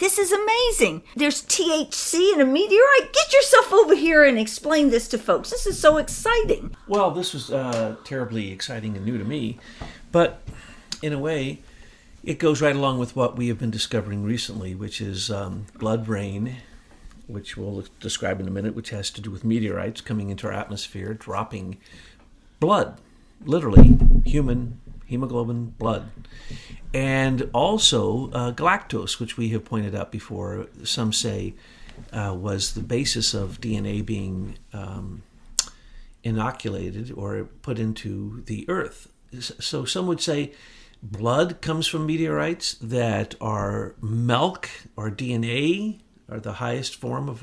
This is amazing. There's THC in a meteorite. Get yourself over here and explain this to folks. This is so exciting. Well, this was terribly exciting and new to me, but in a way, it goes right along with what we have been discovering recently, which is blood-brain, which we'll describe in a minute, which has to do with meteorites coming into our atmosphere, dropping blood, literally human hemoglobin blood. And also galactose, which we have pointed out before, some say was the basis of DNA being inoculated or put into the earth. So some would say blood comes from meteorites, that our milk or DNA are the highest form of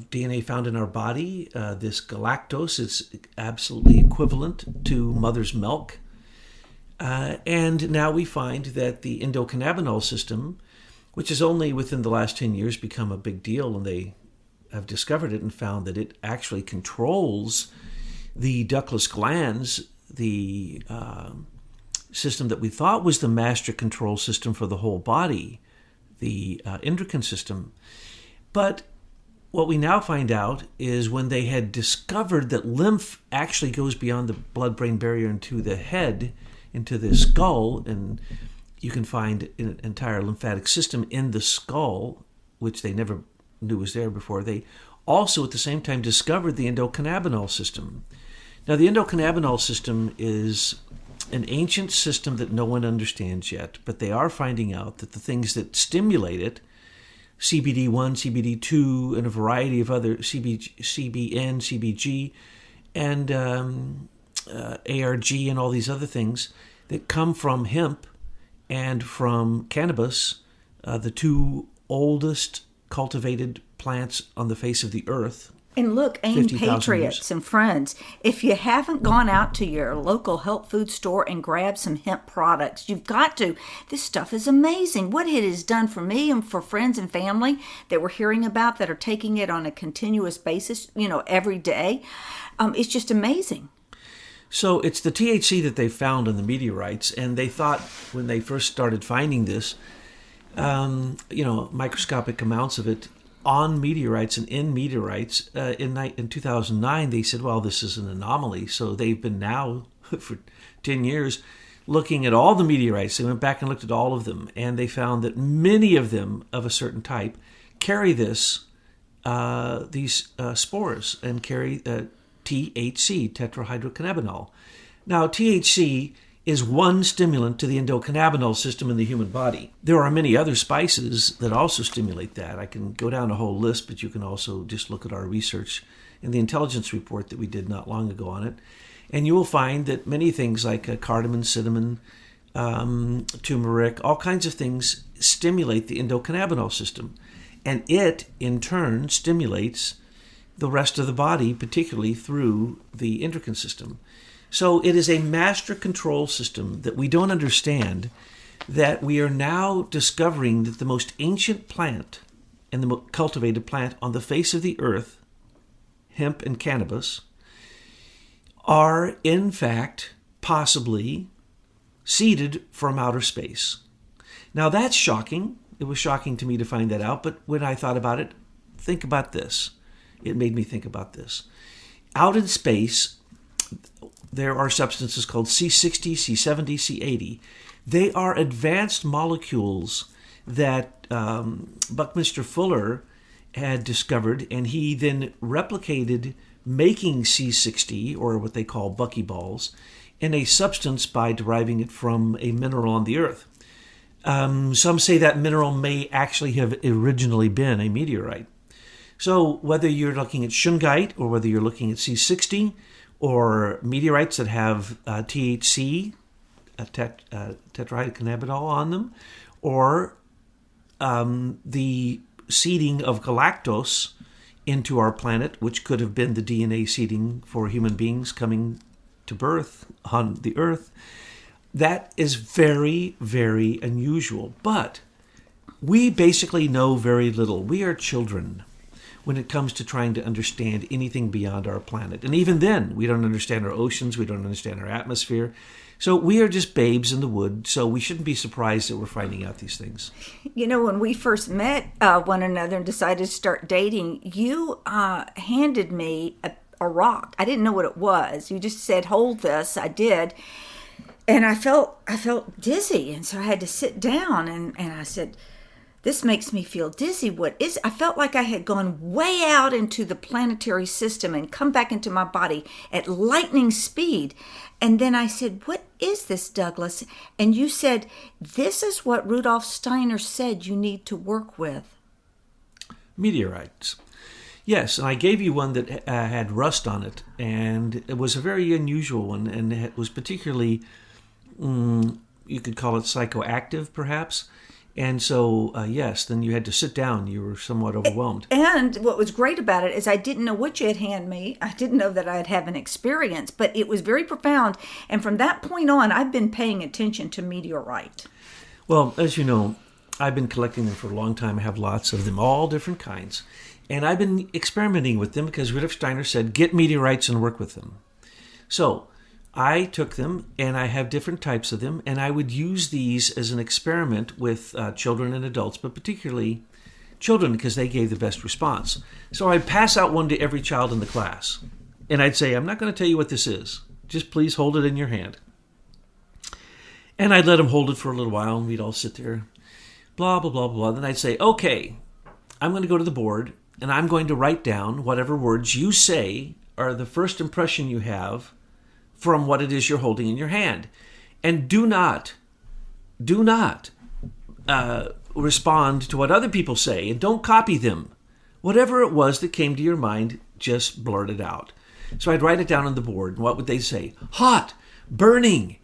DNA found in our body. This galactose is absolutely equivalent to mother's milk. And now we find that the endocannabinol system, which has only within the last 10 years become a big deal, and they have discovered it and found that it actually controls the ductless glands, the system that we thought was the master control system for the whole body, the endocrine system. But what we now find out is when they had discovered that lymph actually goes beyond the blood-brain barrier into the head, into the skull, and you can find an entire lymphatic system in the skull, which they never knew was there before. They also at the same time discovered the endocannabinol system. Now, the endocannabinol system is an ancient system that no one understands yet, but they are finding out that the things that stimulate it, CBD1, CBD2, and a variety of other CBN, CBG, and ARG, and all these other things that come from hemp and from cannabis, the two oldest cultivated plants on the face of the earth. And look, AIM patriots and friends, if you haven't gone out to your local health food store and grabbed some hemp products, you've got to. This stuff is amazing. What it has done for me and for friends and family that we're hearing about that are taking it on a continuous basis, every day, it's just amazing. So it's the THC that they found in the meteorites, and they thought when they first started finding this, microscopic amounts of it on meteorites and in meteorites. In 2009, they said, well, this is an anomaly. So they've been now, for 10 years, looking at all the meteorites. They went back and looked at all of them, and they found that many of them of a certain type carry these spores and carry THC, tetrahydrocannabinol. Now, THC is one stimulant to the endocannabinol system in the human body. There are many other spices that also stimulate that. I can go down a whole list, but you can also just look at our research in the intelligence report that we did not long ago on it. And you will find that many things like cardamom, cinnamon, turmeric, all kinds of things stimulate the endocannabinol system. And it, in turn, stimulates the rest of the body, particularly through the endocrine system. So it is a master control system that we don't understand, that we are now discovering that the most ancient plant and the most cultivated plant on the face of the earth, hemp and cannabis, are in fact possibly seeded from outer space. Now that's shocking. It was shocking to me to find that out, but when I thought about it, think about this. It made me think about this. Out in space, there are substances called C60, C70, C80. They are advanced molecules that Buckminster Fuller had discovered, and he then replicated making C60, or what they call buckyballs, in a substance by deriving it from a mineral on the earth. Some say that mineral may actually have originally been a meteorite. So whether you're looking at shungite or whether you're looking at C60 or meteorites that have THC, tetrahydrocannabinol on them, or the seeding of galactose into our planet, which could have been the DNA seeding for human beings coming to birth on the earth, that is very, very unusual. But we basically know very little. We are children. when it comes to trying to understand anything beyond our planet. And even then, we don't understand our oceans, we don't understand our atmosphere. So we are just babes in the wood, so we shouldn't be surprised that we're finding out these things. You know, when we first met one another and decided to start dating, you handed me a rock. I didn't know what it was. You just said, hold this. I did. And I felt dizzy, and so I had to sit down, and I said, this makes me feel dizzy. What is it? I felt like I had gone way out into the planetary system and come back into my body at lightning speed. And then I said, what is this, Douglas? And you said, this is what Rudolf Steiner said you need to work with. Meteorites. Yes, and I gave you one that had rust on it, and it was a very unusual one, and it was particularly, you could call it psychoactive, perhaps. And so, yes, then you had to sit down. You were somewhat overwhelmed. And what was great about it is I didn't know what you had handed me. I didn't know that I'd have an experience, but it was very profound. And from that point on, I've been paying attention to meteorite. Well, as you know, I've been collecting them for a long time. I have lots of them, all different kinds. And I've been experimenting with them because Rudolf Steiner said, get meteorites and work with them. So I took them, and I have different types of them, and I would use these as an experiment with children and adults, but particularly children because they gave the best response. So I'd pass out one to every child in the class, and I'd say, I'm not going to tell you what this is. Just please hold it in your hand. And I'd let them hold it for a little while, and we'd all sit there, blah, blah, blah, blah. Then I'd say, okay, I'm going to go to the board, and I'm going to write down whatever words you say are the first impression you have from what it is you're holding in your hand. And do not respond to what other people say, and don't copy them. Whatever it was that came to your mind, just blurt it out. So I'd write it down on the board, and what would they say? Hot, burning,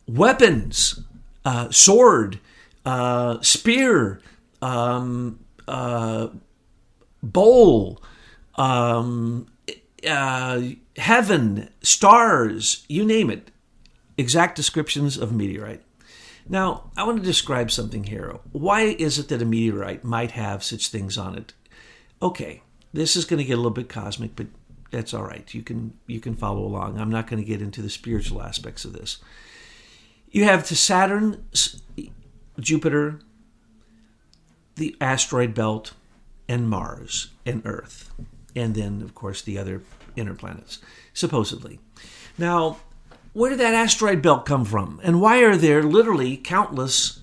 weapons, sword, spear, bowl, heaven, stars, you name it. Exact descriptions of meteorite. Now, I want to describe something here. Why is it that a meteorite might have such things on it? Okay, this is going to get a little bit cosmic, but that's all right. You can follow along. I'm not going to get into the spiritual aspects of this. You have the Saturn, Jupiter, the asteroid belt, and Mars, and Earth. And then, of course, the other inner planets, supposedly. Now, where did that asteroid belt come from? And why are there literally countless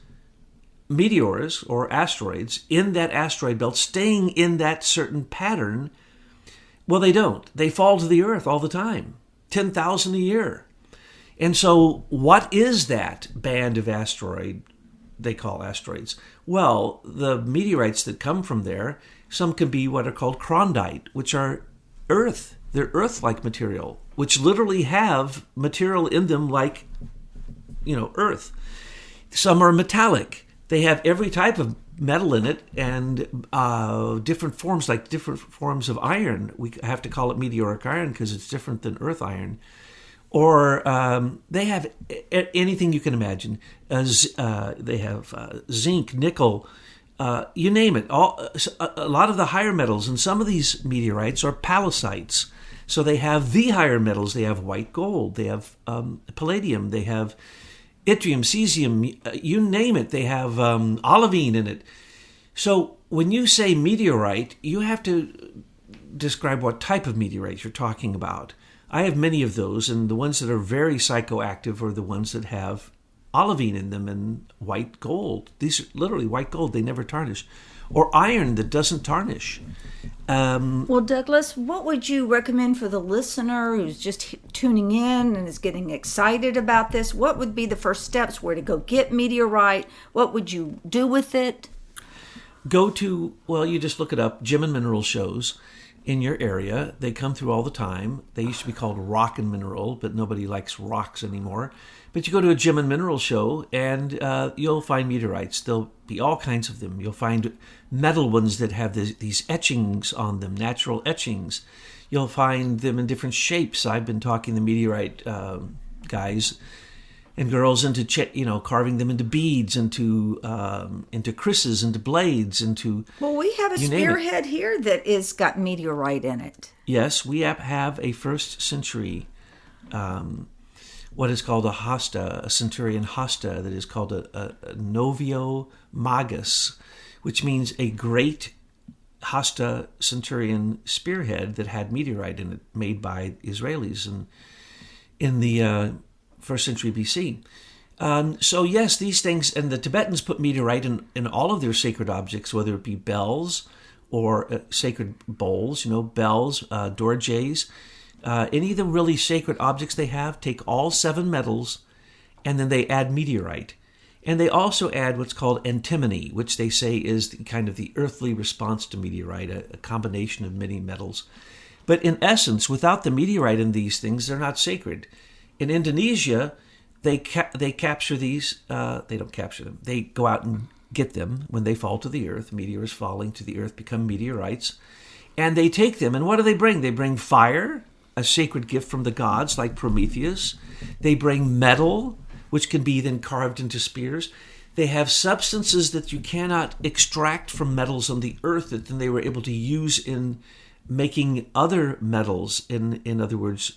meteors or asteroids in that asteroid belt staying in that certain pattern? Well, they don't. They fall to the Earth all the time, 10,000 a year. And so what is that band of asteroid they call asteroids? Well, the meteorites that come from there, some can be what are called chondrite, which are Earth. They're Earth-like material, which literally have material in them like, Earth. Some are metallic. They have every type of metal in it and different forms, like different forms of iron. We have to call it meteoric iron because it's different than Earth iron. Or they have anything you can imagine. They have zinc, nickel, you name it. A lot of the higher metals, and some of these meteorites are palladites. So they have the higher metals. They have white gold. They have palladium. They have yttrium, cesium, you name it. They have olivine in it. So when you say meteorite, you have to describe what type of meteorite you're talking about. I have many of those, and the ones that are very psychoactive are the ones that have olivine in them and white gold. These are literally white gold. They never tarnish. Or iron that doesn't tarnish. Well, Douglas, what would you recommend for the listener who's just tuning in and is getting excited about this? What would be the first steps? Where to go get meteorite? What would you do with it? You just look it up, gem and mineral shows in your area. They come through all the time. They used to be called rock and mineral, but nobody likes rocks anymore. But you go to a gem and mineral show, and you'll find meteorites. There'll be all kinds of them. You'll find metal ones that have these etchings on them, natural etchings. You'll find them in different shapes. I've been talking to meteorite guys and girls into carving them into beads, into krisses, into blades, into. Well, we have a spearhead here that is got meteorite in it. Yes, we have a first century, what is called a hosta, a centurion hosta, that is called a novio magus, which means a great hosta centurion spearhead that had meteorite in it, made by Israelis in the first century BC. So yes, these things, and the Tibetans put meteorite in all of their sacred objects, whether it be bells or sacred bowls, bells, dorjes, any of the really sacred objects they have, take all 7 metals, and then they add meteorite. And they also add what's called antimony, which they say is kind of the earthly response to meteorite, a combination of many metals. But in essence, without the meteorite in these things, they're not sacred. In Indonesia, they capture these. They don't capture them. They go out and get them when they fall to the earth. Meteors falling to the earth become meteorites. And they take them, and what do they bring? They bring fire, a sacred gift from the gods like Prometheus. They bring metal, which can be then carved into spears. They have substances that you cannot extract from metals on the earth that then they were able to use in making other metals, in other words,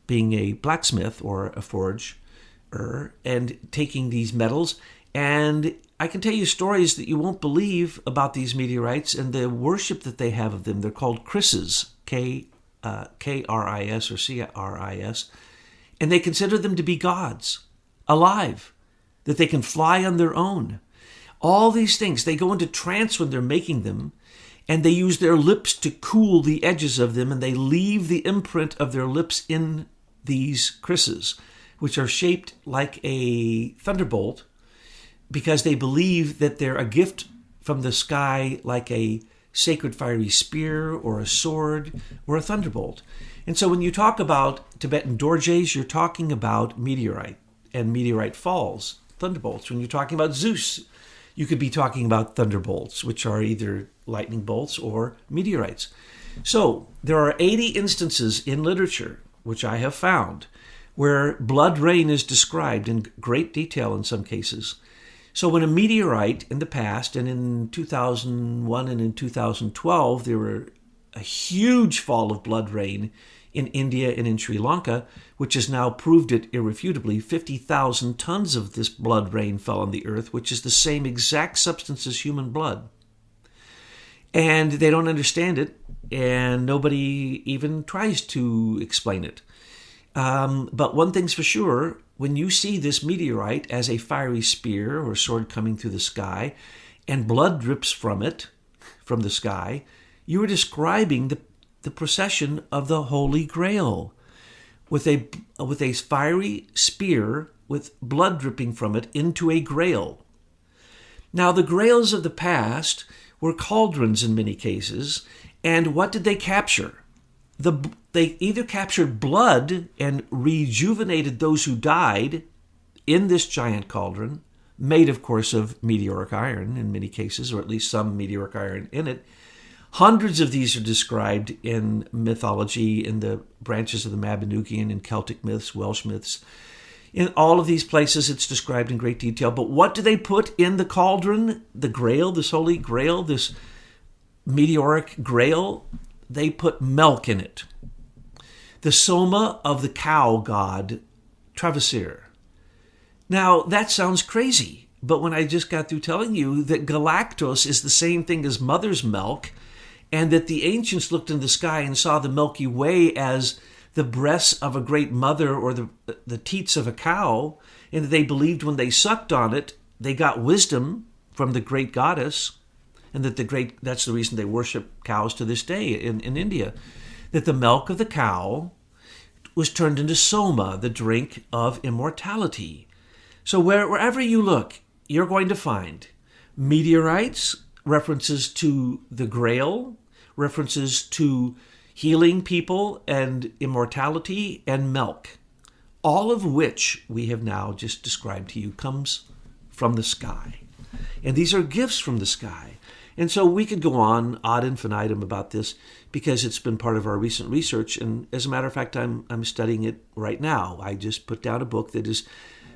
being a blacksmith or a forger, and taking these metals. And I can tell you stories that you won't believe about these meteorites and the worship that they have of them. They're called krisses, Kris or Cris, and they consider them to be gods, alive, that they can fly on their own. All these things, they go into trance when they're making them, and they use their lips to cool the edges of them, and they leave the imprint of their lips in these krisses, which are shaped like a thunderbolt, because they believe that they're a gift from the sky, like a sacred fiery spear or a sword or a thunderbolt. And so when you talk about Tibetan dorjes, you're talking about meteorite and meteorite falls, thunderbolts. When you're talking about Zeus, you could be talking about thunderbolts, which are either lightning bolts or meteorites. So there are 80 instances in literature, which I have found, where blood rain is described in great detail in some cases. So when a meteorite in the past, and in 2001 and in 2012, there were a huge fall of blood rain in India and in Sri Lanka, which has now proved it irrefutably. 50,000 tons of this blood rain fell on the earth, which is the same exact substance as human blood. And they don't understand it, and nobody even tries to explain it. But one thing's for sure, when you see this meteorite as a fiery spear or sword coming through the sky, and blood drips from it, from the sky, you are describing the procession of the Holy Grail, with a fiery spear with blood dripping from it into a grail. Now, the grails of the past were cauldrons in many cases, and what did they capture? They either captured blood and rejuvenated those who died in this giant cauldron, made, of course, of meteoric iron in many cases, or at least some meteoric iron in it. Hundreds of these are described in mythology, in the branches of the Mabinogian and Celtic myths, Welsh myths. In all of these places, it's described in great detail. But what do they put in the cauldron, the grail, this holy grail, this meteoric grail? They put milk in it. The soma of the cow god, Travasir. Now, that sounds crazy, but when I just got through telling you that galactose is the same thing as mother's milk, and that the ancients looked in the sky and saw the Milky Way as the breasts of a great mother or the teats of a cow, and that they believed when they sucked on it, they got wisdom from the great goddess, and that's the reason they worship cows to this day in India, that the milk of the cow was turned into soma, the drink of immortality. So wherever you look, you're going to find meteorites, references to the Grail, references to healing people and immortality, and milk, all of which we have now just described to you comes from the sky. And these are gifts from the sky. And so we could go on ad infinitum about this because it's been part of our recent research. And as a matter of fact, I'm studying it right now. I just put down a book that is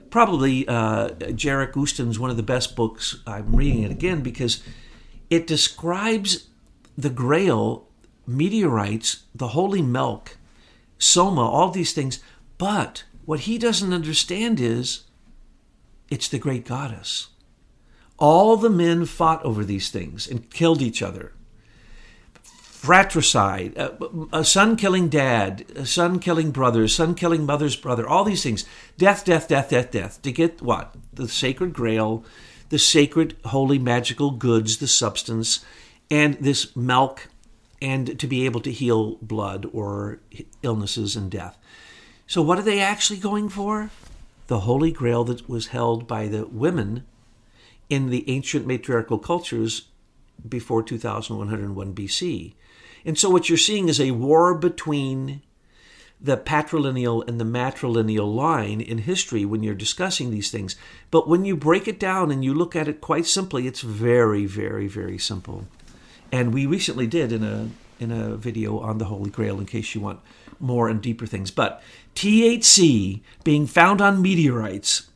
probably Jarek Ustin's one of the best books. I'm reading it again because it describes the Grail, meteorites, the holy milk, soma, all these things. But what he doesn't understand is it's the great goddess. All the men fought over these things and killed each other. Fratricide, a son killing dad, a son killing brother, son killing mother's brother, all these things. Death, death, death, death, death. To get what? The sacred Grail, the sacred, holy, magical goods, the substance, and this milk, and to be able to heal blood or illnesses and death. So what are they actually going for? The Holy Grail that was held by the women in the ancient matriarchal cultures before 2101 BC. And so what you're seeing is a war between the patrilineal and the matrilineal line in history when you're discussing these things. But when you break it down and you look at it quite simply, it's very, very, very simple. And we recently did in a video on the Holy Grail in case you want more and deeper things. But THC being found on meteorites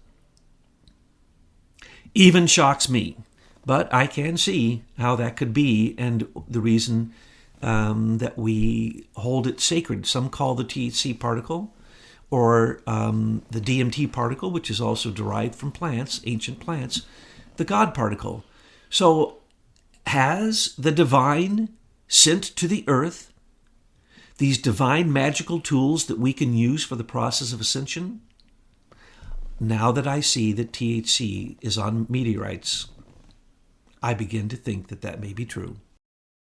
even shocks me. But I can see how that could be, and the reason that we hold it sacred. Some call the THC particle or the DMT particle, which is also derived from plants, ancient plants, the God particle. So has the divine sent to the earth these divine magical tools that we can use for the process of ascension? Now that I see that THC is on meteorites, I begin to think that that may be true.